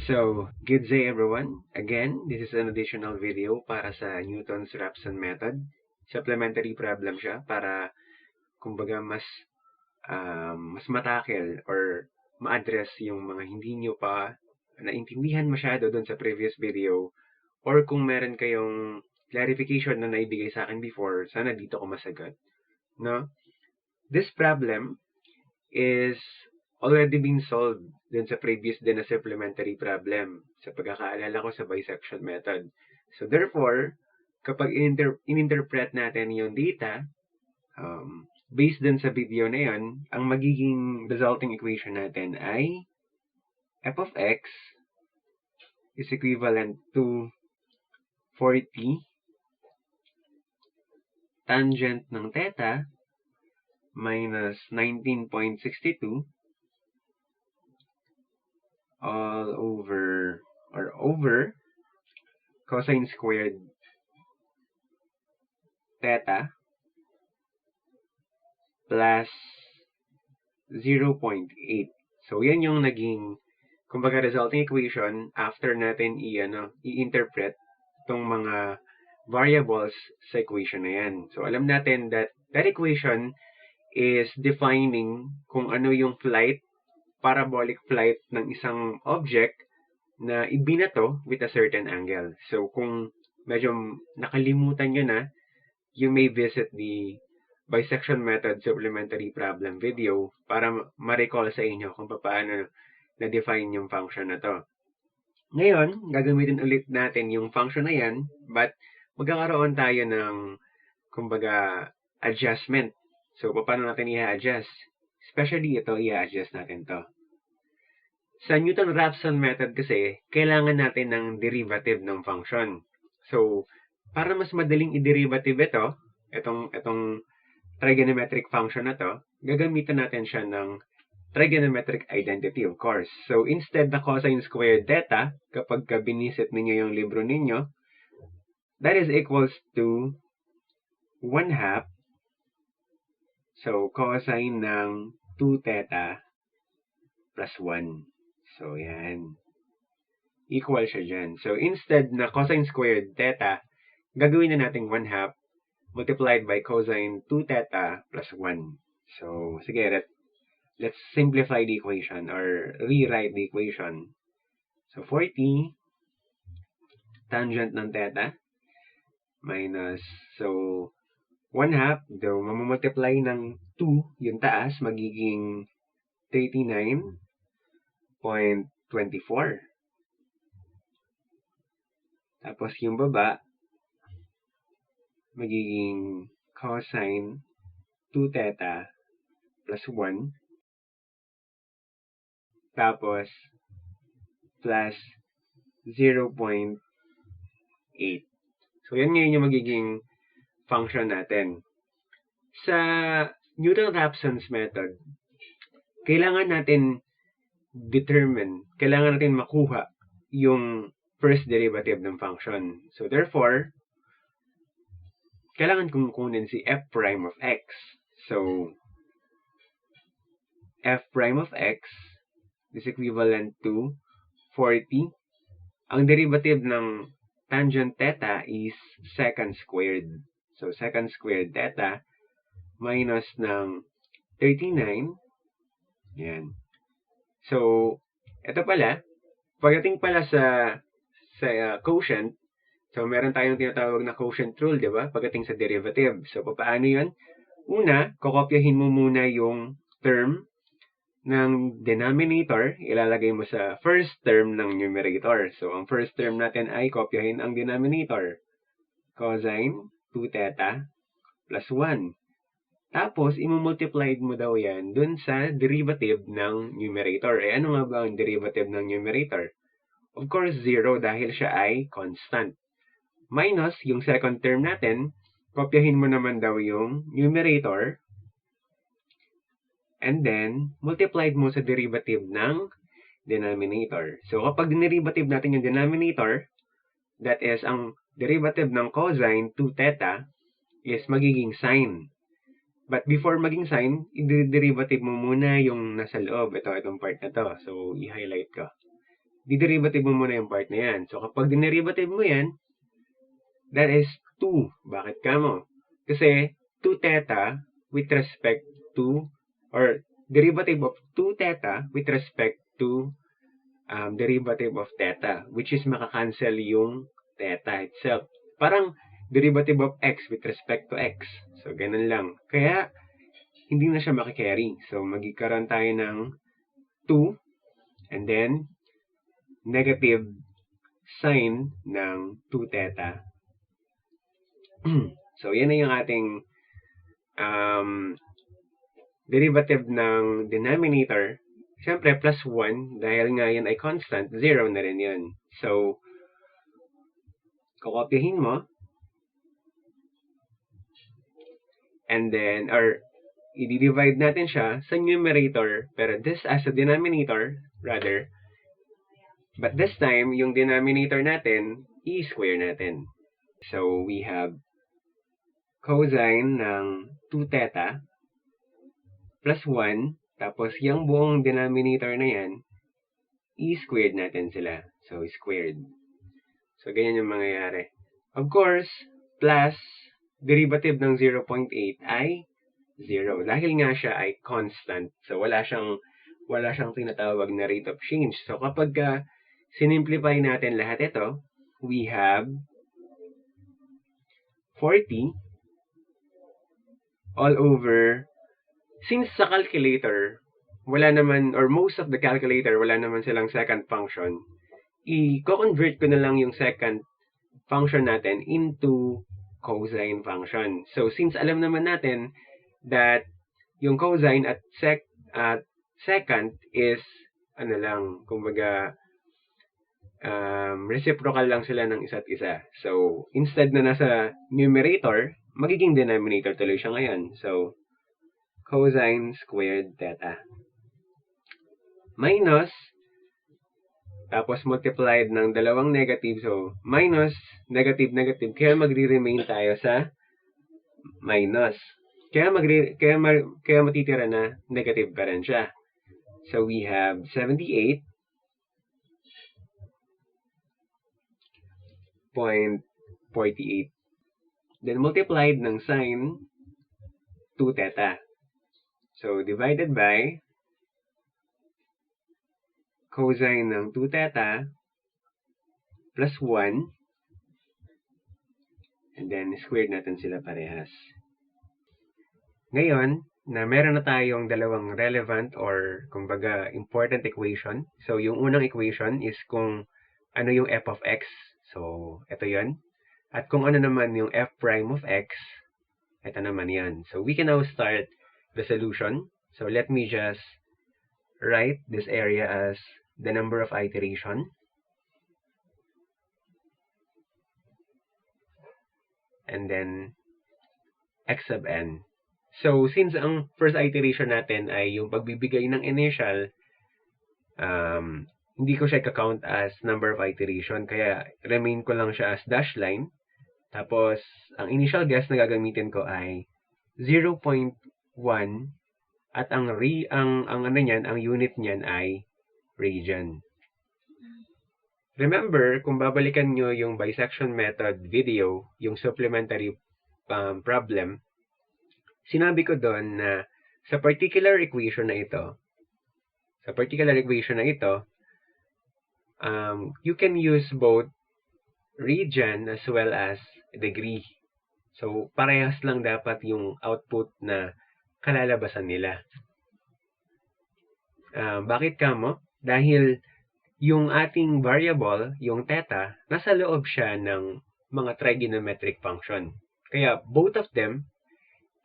So, good day everyone. Again, this is an additional video para sa Newton-Raphson method. Supplementary problem siya para kumbaga mas matakil or ma-address yung mga hindi nyo pa naintindihan masyado doon sa previous video, or kung meron kayong clarification na naibigay sa akin before, sana dito ko masagot. No? This problem is already been solved dun sa previous din na supplementary problem sa pagkakaalala ko sa bisection method. So therefore, kapag in-interpret natin yung data, based dun sa video na yun, ang magiging resulting equation natin ay f of x is equivalent to 40 tangent ng theta minus 19.62 all over cosine squared theta plus 0.8. So yan yung naging kumbaga resulting equation after natin i-interpret itong mga variables sa equation na yan. So alam natin that equation is defining kung ano yung parabolic flight ng isang object na ibinato with a certain angle. So kung medyo nakalimutan nyo na, you may visit the bisection method supplementary problem video para ma-recall sa inyo kung paano na-define yung function na to. Ngayon, gagamitin ulit natin yung function na yan, but magkakaroon tayo ng kumbaga adjustment. So paano natin i-adjust? Especially ito, i-adjust natin to. Sa Newton-Raphson method kasi, kailangan natin ng derivative ng function. So, para mas madaling i-derivative itong trigonometric function na to, gagamitan natin siya ng trigonometric identity, of course. So, instead na cosine squared theta, kapag binisit ninyo yung libro ninyo, that is equals to 1/2. So, cosine ng 2 theta plus 1. So, yan. Equal siya dyan. So, instead na cosine squared theta, gagawin na natin 1/2 multiplied by cosine 2 theta plus 1. So, sige, let's simplify the equation or rewrite the equation. So, 40 tangent ng theta minus, so, 1/2, though, mamamultiply ng 2, yung taas, magiging 39.24. Tapos, yung baba, magiging cosine 2 theta plus 1. Tapos, plus 0.8. So, yan ngayon yung magiging function natin. Sa Newton-Raphson's method, kailangan natin makuha yung first derivative ng function. So, therefore, kailangan kong kunin si f prime of x. So, f prime of x is equivalent to 40. Ang derivative ng tangent theta is secant squared. So, secant squared theta minus ng 39. Yan. So, ito pala, pagdating pala sa quotient, so meron tayong tinatawag na quotient rule, di ba? Pagdating sa derivative. So, paano yun? Una, kokopyahin mo muna yung term ng denominator, ilalagay mo sa first term ng numerator. So, ang first term natin ay kopyahin ang denominator. Cosine 2 theta plus 1. Tapos, imumultiply mo daw yan dun sa derivative ng numerator. Ano nga ba ang derivative ng numerator? Of course, 0 dahil siya ay constant. Minus yung second term natin, kopyahin mo naman daw yung numerator. And then, multiplied mo sa derivative ng denominator. So, kapag derivative natin yung denominator, that is, ang derivative ng cosine 2 theta is magiging sine. But before maging sine, i-derivative mo muna yung nasa loob. Itong part na to. So, i-highlight ko. diderivative mo muna yung part na yan. So, kapag dinerivative mo yan, that is 2. Bakit ka mo? Kasi 2 theta with respect to, or derivative of 2 theta with respect to derivative of theta, which is makakancel yung theta itself. Parang derivative of x with respect to x. So, ganun lang. Kaya, hindi na siya makikarry. So, magkikaroon tayo ng 2 and then negative sign ng 2 theta. So, yan na yung ating derivative ng denominator. Siyempre, plus 1, dahil nga yan ay constant, 0 na rin yun. So, kukopyahin mo, and then, or i-divide natin siya sa numerator, pero this as a denominator, rather. But this time, yung denominator natin, i-square natin. So, we have cosine ng 2 theta plus 1, tapos yung buong denominator na yan, i-squared natin sila. So, squared. So, ganyan yung mangyayari. Of course, plus derivative ng 0.8 ay 0. Dahil nga siya ay constant. So, wala siyang tinatawag na rate of change. So, kapag sinimplify natin lahat ito, we have 40 all over, since sa calculator, wala naman, or most of the calculator, wala naman silang second function, i-convert ko na lang yung second function natin into cosine function. So, since alam naman natin that yung cosine at secant is, kumbaga, reciprocal lang sila ng isa't isa. So, instead na nasa numerator, magiging denominator tuloy siya ngayon. So, cosine squared theta. Minus, tapos multiplied ng dalawang negative. So, minus, negative, negative. Kaya magre-remain tayo sa minus. Kaya matitira na negative pa rin siya. So, we have 78.48. Then, multiplied ng sine 2 theta. So, divided by cosine ng 2 theta plus 1. And then, squared natin sila parehas. Ngayon, na meron na tayong dalawang relevant or, kumbaga, important equation. So, yung unang equation is kung ano yung f of x. So, ito yun. At kung ano naman yung f prime of x, ito naman yan. So, we can now start the solution. So, let me just write this area as the number of iteration. And then, x sub n. So, since ang first iteration natin ay yung pagbibigay ng initial, hindi ko siya ka-count as number of iteration, kaya remain ko lang siya as dash line. Tapos, ang initial guess na gagamitin ko ay 0.1 at ang unit niyan ay radian. Remember, kung babalikan nyo yung bisection method video, yung supplementary problem, sinabi ko doon na sa particular equation na ito, you can use both radian as well as degree. So, parehas lang dapat yung output na kalalabasan nila. Bakit kamo? Dahil yung ating variable, yung theta, nasa loob siya ng mga trigonometric function. Kaya, both of them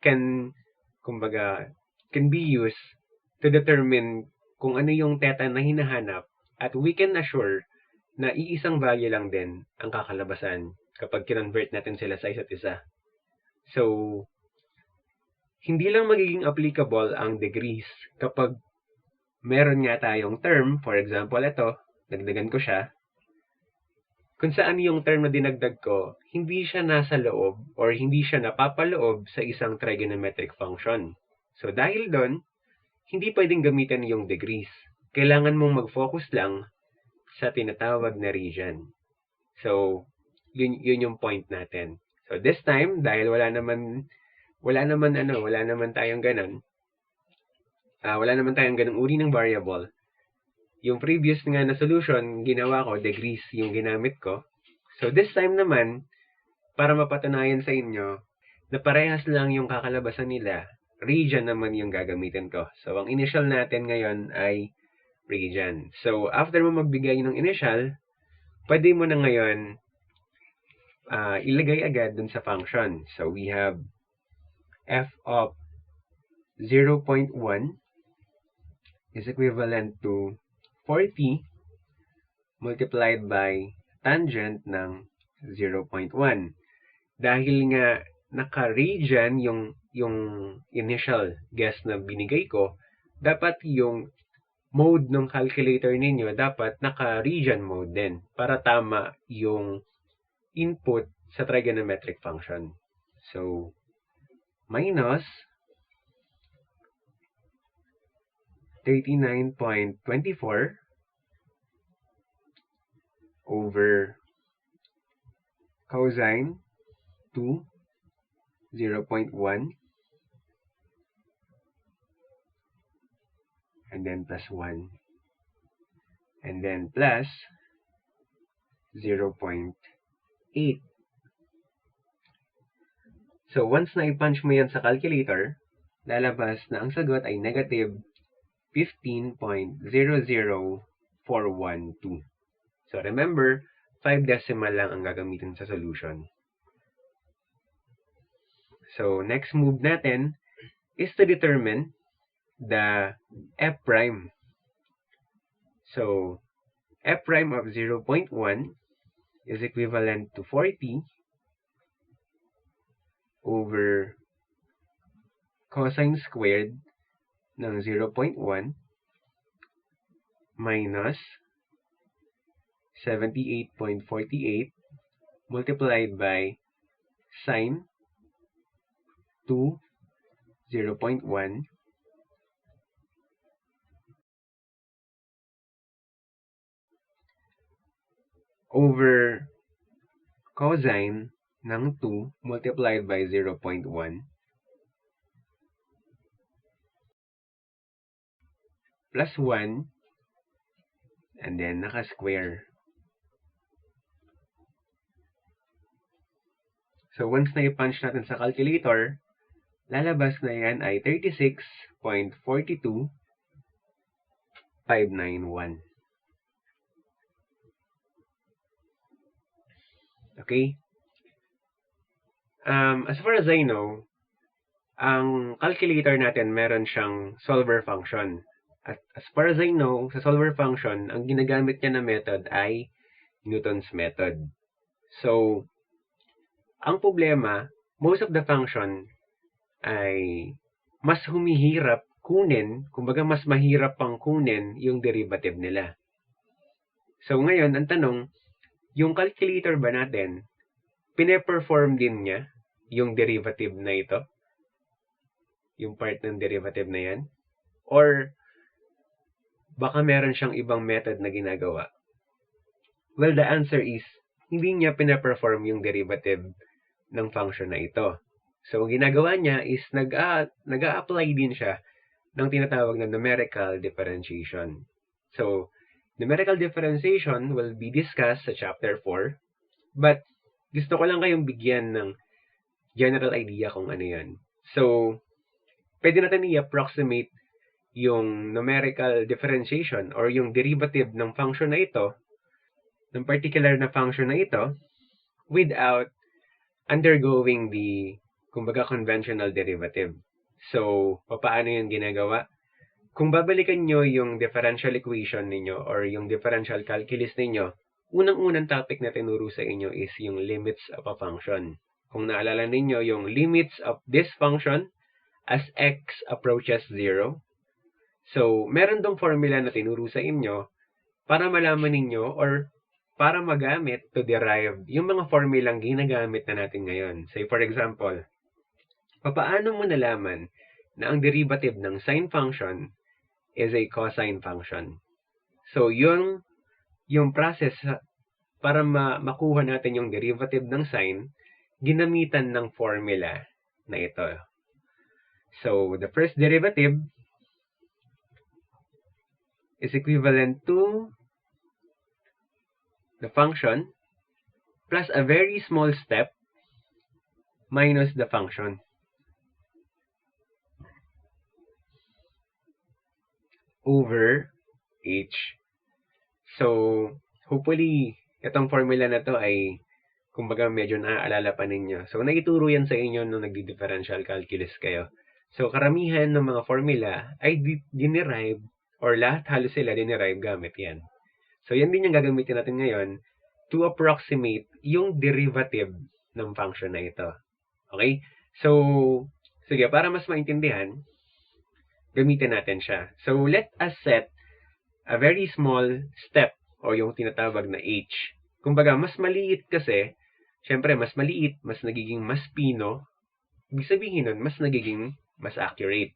can be used to determine kung ano yung theta na hinahanap, at we can assure na iisang value lang din ang kakalabasan kapag kinonvert natin sila sa isa't isa. So, hindi lang magiging applicable ang degrees kapag meron nga tayong term, for example, ito, dagdagan ko siya, kung saan yung term na dinagdag ko, hindi siya nasa loob or hindi siya napapaloob sa isang trigonometric function. So, dahil doon, hindi pwedeng gamitin yung degrees. Kailangan mong mag-focus lang sa tinatawag na region. So, yun yung point natin. So, this time, dahil wala naman tayong ganun, wala naman tayong ganung uri ng variable, yung previous nga na solution, ginawa ko, degrees yung ginamit ko. So, this time naman, para mapatunayan sa inyo, na parehas lang yung kakalabasan nila, region naman yung gagamitin ko. So, ang initial natin ngayon ay region. So, after mo magbigay ng initial, pwede mo na ngayon ilagay agad dun sa function. So, we have f of 0.1 is equivalent to 40 multiplied by tangent ng 0.1. Dahil nga naka-region yung initial guess na binigay ko, dapat yung mode ng calculator ninyo dapat naka-region mode din para tama yung input sa trigonometric function. So, minus 39.24 over cosine 2, 0.1, and then plus 1, and then plus 0.8. So, once na i-punch mo yan sa calculator, lalabas na ang sagot ay negative 15.00412. So, remember, 5 decimal lang ang gagamitin sa solution. So, next move natin is to determine the f prime. So, f prime of 0.1 is equivalent to 40 over cosine squared ng 0.1 minus 78.48 multiplied by sine 2, 0.1 over cosine ng 2 multiplied by 0.1 plus 1 and then naka-square. So, once na i-punch natin sa calculator, lalabas na yan ay 36.42591. Okay? As far as I know, ang calculator natin meron siyang solver function. At as far as I know, sa solver function, ang ginagamit niya na method ay Newton's method. So, ang problema, most of the function ay mas humihirap kunin, kumbaga mas mahirap pang kunin yung derivative nila. So, ngayon, ang tanong, yung calculator ba natin, pine-perform din niya yung derivative na ito? Yung part ng derivative na yan? Or, baka meron siyang ibang method na ginagawa? Well, the answer is, hindi niya pina-perform yung derivative ng function na ito. So, ginagawa niya is nag-a-apply din siya ng tinatawag na numerical differentiation. So, numerical differentiation will be discussed sa chapter 4, but gusto ko lang kayong bigyan ng general idea kung ano yan. So, pwede natin i-approximate yung numerical differentiation or yung derivative ng function na ito, ng particular na function na ito, without undergoing the, kumbaga, conventional derivative. So, paano yung ginagawa? Kung babalikan nyo yung differential equation ninyo or yung differential calculus ninyo, unang-unang topic na tinuro sa inyo is yung limits of a function. Kung naalala ninyo yung limits of this function as x approaches 0, so, meron dong formula na tinuro sa inyo para malaman ninyo or para magamit to derive yung mga formulang ginagamit na natin ngayon. Say, for example, paano mo nalaman na ang derivative ng sine function is a cosine function? So, yung yung process para makuha natin yung derivative ng sign, ginamitan ng formula na ito. So, the first derivative is equivalent to the function plus a very small step minus the function. Over h. So, hopefully, itong formula na to ay kumbaga medyo naaalala pa ninyo. So, naituro yan sa inyo nung nagdi-differential calculus kayo. So, karamihan ng mga formula ay dinerive or lahat halos sila dinerive gamit yan. So, yan din yung gagamitin natin ngayon to approximate yung derivative ng function na ito. Okay? So, sige, para mas maintindihan, gamitin natin siya. So, let us set a very small step o yung tinatawag na h. Kumbaga, mas maliit kasi, syempre, mas maliit, mas nagiging mas pino. Ibig sabihin nun, mas nagiging mas accurate.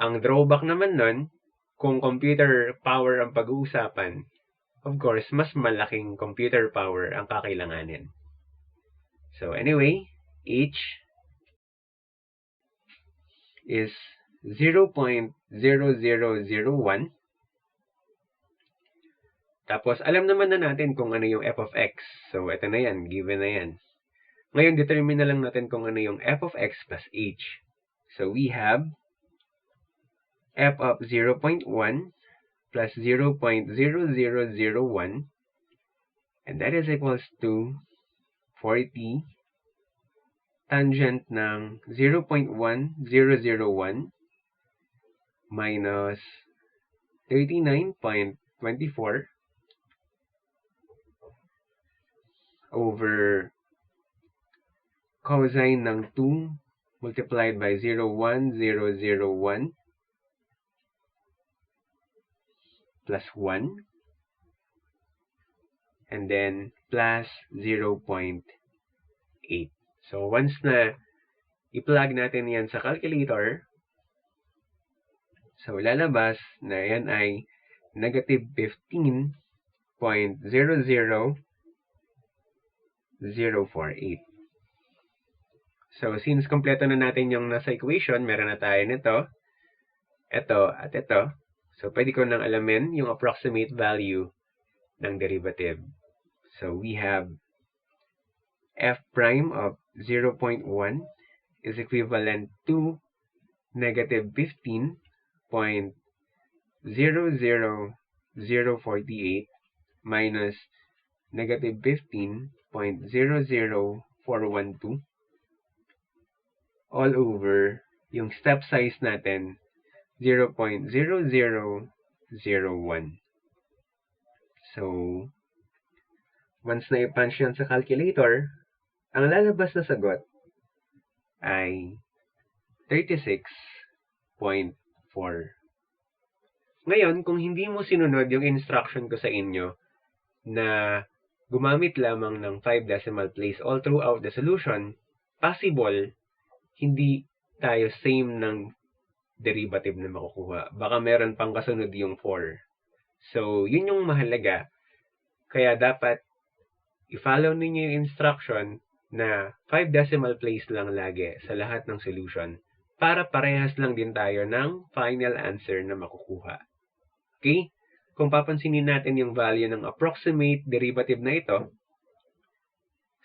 Ang drawback naman nun, kung computer power ang pag-uusapan, of course, mas malaking computer power ang kakailanganin. So, anyway, h is 0.0001. Tapos, alam naman na natin kung ano yung f of x. So, ito na yan. Given na yan. Ngayon, determine na lang natin kung ano yung f of x plus h. So, we have f of 0.1 plus 0.0001. And that is equals to 40 tangent ng 0.1001 minus 39.24 over cosine ng 2 multiplied by 0.1001 plus 1 and then plus 0.8. So, once na i-plug natin yan sa calculator, so lalabas na yan ay negative 15.00048. So, since kompleto na natin yung nasa equation, meron na tayo nito, ito, at ito. So, pwede ko nang alamin yung approximate value ng derivative. So, we have f prime of 0.1 is equivalent to negative 15.00048 minus negative 15.00412 all over yung step size natin 0.0001. So, once na i-punch yan sa calculator, ang lalabas na sagot ay 36.4. Ngayon, kung hindi mo sinunod yung instruction ko sa inyo na gumamit lamang ng 5 decimal place all throughout the solution, possible hindi tayo same ng derivative na makukuha. Baka meron pang kasunod yung 4. So, yun yung mahalaga. Kaya dapat i-follow ninyo yung instruction na 5 decimal place lang lagi sa lahat ng solution para parehas lang din tayo ng final answer na makukuha. Okay? Kung papansinin natin yung value ng approximate derivative na ito,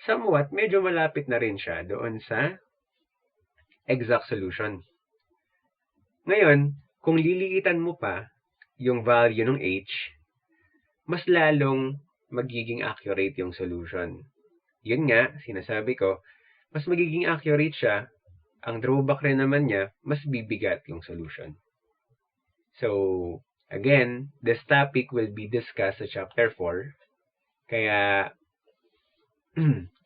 somewhat medyo malapit na rin siya doon sa exact solution. Ngayon, kung liliitan mo pa yung value ng h, mas lalong magiging accurate yung solution. Yun nga, sinasabi ko, mas magiging accurate siya. Ang drawback rin naman niya, mas bibigat yung solution. So, again, this topic will be discussed sa chapter 4. Kaya,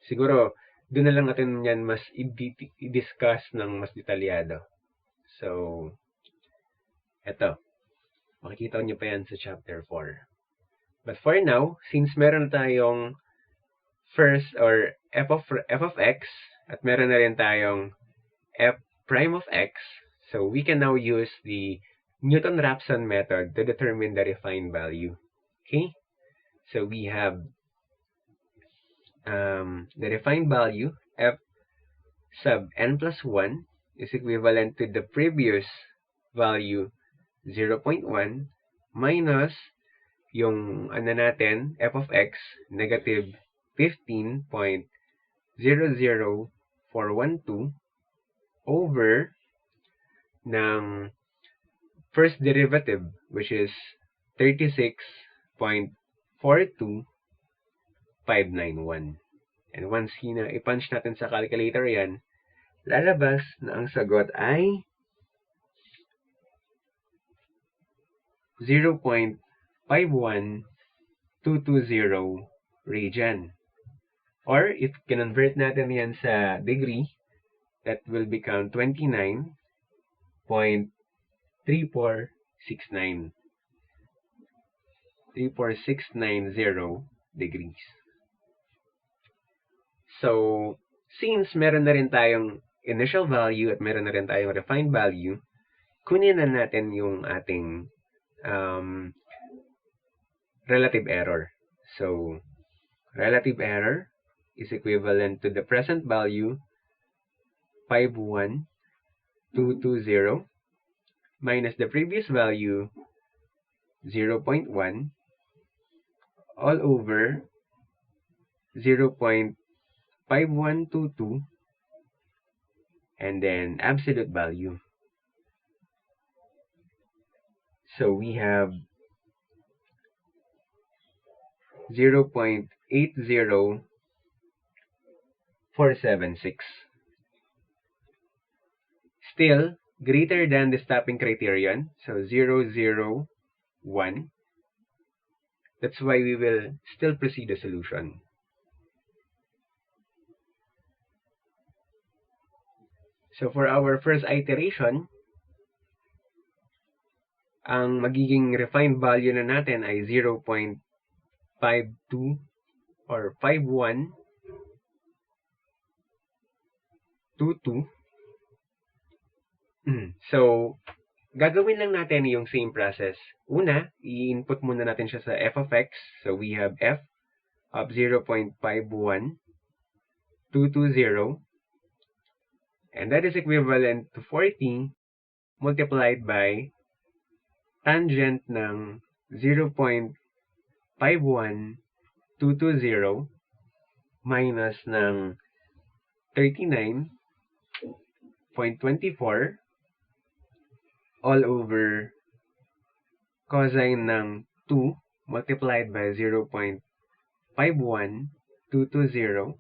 siguro, doon na lang natin yan mas i-discuss ng mas detalyado. So, eto. Makikita nyo pa yan sa chapter 4. But for now, since meron tayong first or f of x at meron na rin tayong f prime of x, so we can now use the Newton-Raphson method to determine the refined value. Okay? So we have the refined value f sub n plus 1 is equivalent to the previous value 0.1 minus yung ano natin, f of x, negative 15.00412 over ng first derivative, which is 36.42591. And once i-punch natin sa calculator yan, lalabas na ang sagot ay 0.51220 radian. Or if convert natin yan sa degree, that will become 29.3469. 34690 degrees. So, since meron na rin tayong initial value at meron na rin tayong refined value, kunin na natin yung ating relative error. So, relative error is equivalent to the present value 51220 minus the previous value 0.1 all over 0.5122 and then absolute value. So we have 0.80476. Still greater than the stopping criterion, so 001. That's why we will still proceed the solution. So for our first iteration, ang magiging refined value na natin ay 0.52 or 5122. So, gagawin lang natin yung same process. Una, i-input muna natin siya sa f of x. So, we have f of 0.51220. And that is equivalent to 40 multiplied by tangent ng 0.51220 minus ng 39.24 all over cosine ng 2 multiplied by 0.51220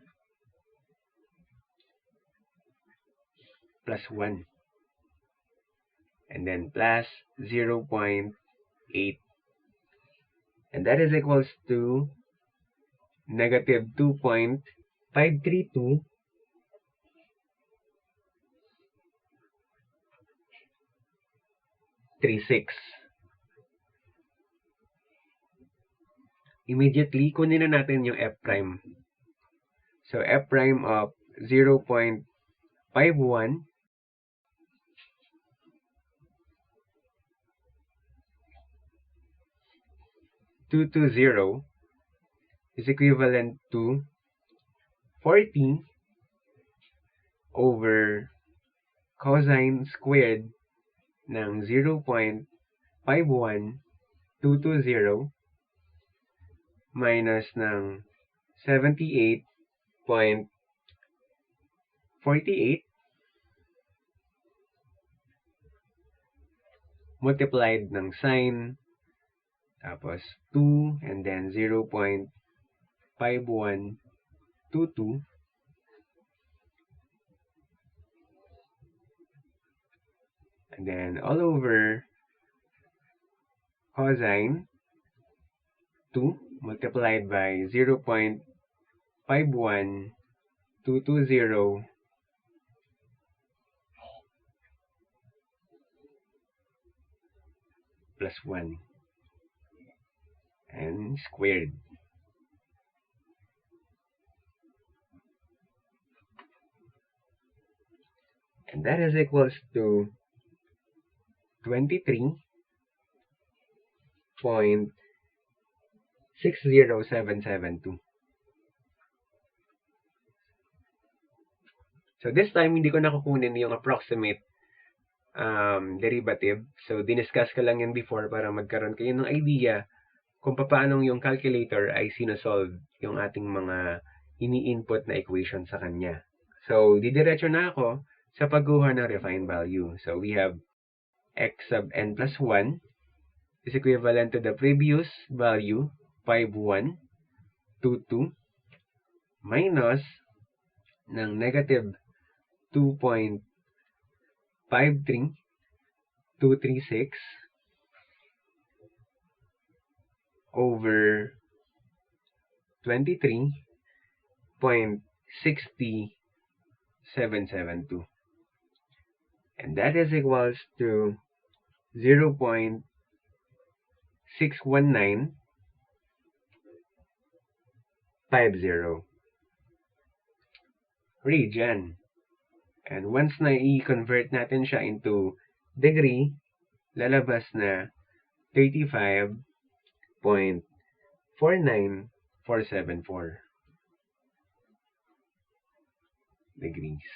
plus 1. And then plus 0.8. And that is equals to negative 2.532 36. Immediately, kunin na natin yung f prime. So, f prime of 0.51 220 is equivalent to 40 over cosine squared ng 0.51220 minus ng 78.48 multiplied ng sine tapos 2 and then 0.5122 and then all over cosine 2 multiplied by 0.51220 plus 1 and squared. And that is equals to 23.6 60772. So this time, hindi ko na kukunin yung approximate derivative. So diniscuss ko lang yan before para magkaroon kayo ng idea kung paano yung calculator ay sinosolve yung ating mga ini-input na equation sa kanya. So didiretso na ako sa pagkuha ng refined value. So we have x sub n plus 1 is equivalent to the previous value, 5122, minus ng negative 2.53236 over 23.60772. And that is equals to 0.61950. Region. And once na i-convert natin siya into degree, lalabas na 35.49474 degrees.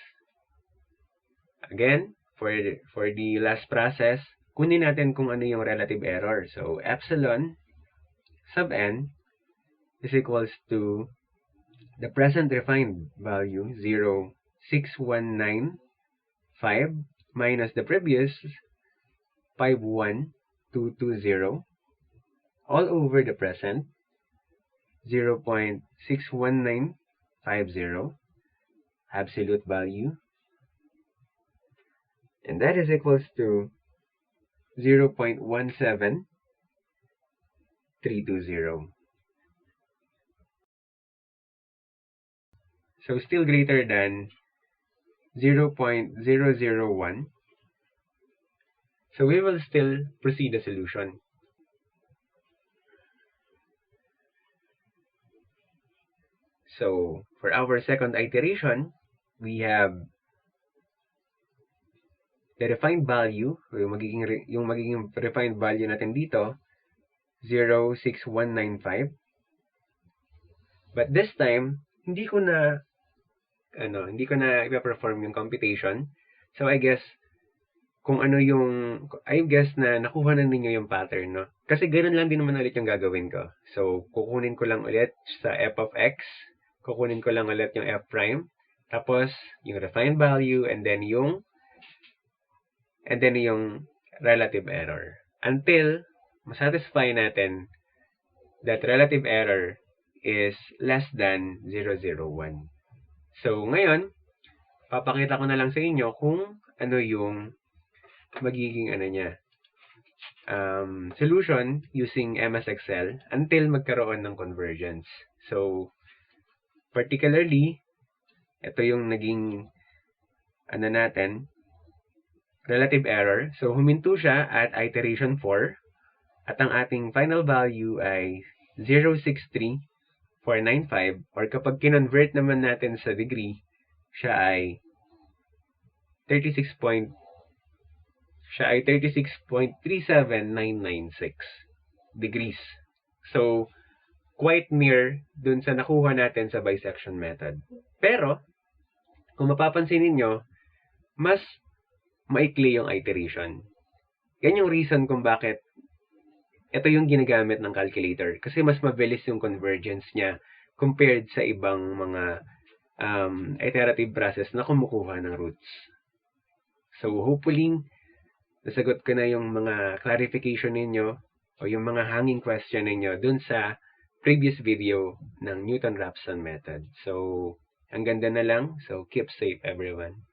Again, for the last process, kunin natin kung ano yung relative error. So, epsilon sub n is equals to the present refined value, 0.6195, minus the previous 51220, all over the present, 0.61950, absolute value, and that is equals to 0.17320. So still greater than 0.001. So we will still proceed the solution. So for our second iteration, we have the refined value, yung magiging refined value natin dito, 0.6195. But this time, hindi ko na i-perform yung computation. So I guess na nakuha na ninyo yung pattern, no? Kasi ganoon lang din naman ulit yung gagawin ko. So kukunin ko lang ulit sa f of x, kukunin ko lang ulit yung f prime, tapos yung refined value, and then yung relative error. Until masatisfy natin that relative error is less than 0.001. So, ngayon, papakita ko na lang sa inyo kung ano yung magiging solution using MS Excel until magkaroon ng convergence. So, particularly, ito yung naging relative error. So, huminto siya at iteration 4 at ang ating final value ay 0.63495, or kapag kinonvert naman natin sa degree, siya ay 36.37996 degrees. So, quite near dun sa nakuha natin sa bisection method. Pero, kung mapapansin ninyo, mas maikli yung iteration. Yan yung reason kung bakit ito yung ginagamit ng calculator. Kasi mas mabilis yung convergence niya compared sa ibang mga iterative process na kumukuha ng roots. So, hopefully, nasagot ko na yung mga clarification ninyo o yung mga hanging question ninyo dun sa previous video ng Newton-Raphson method. So, ang ganda na lang. So, keep safe everyone.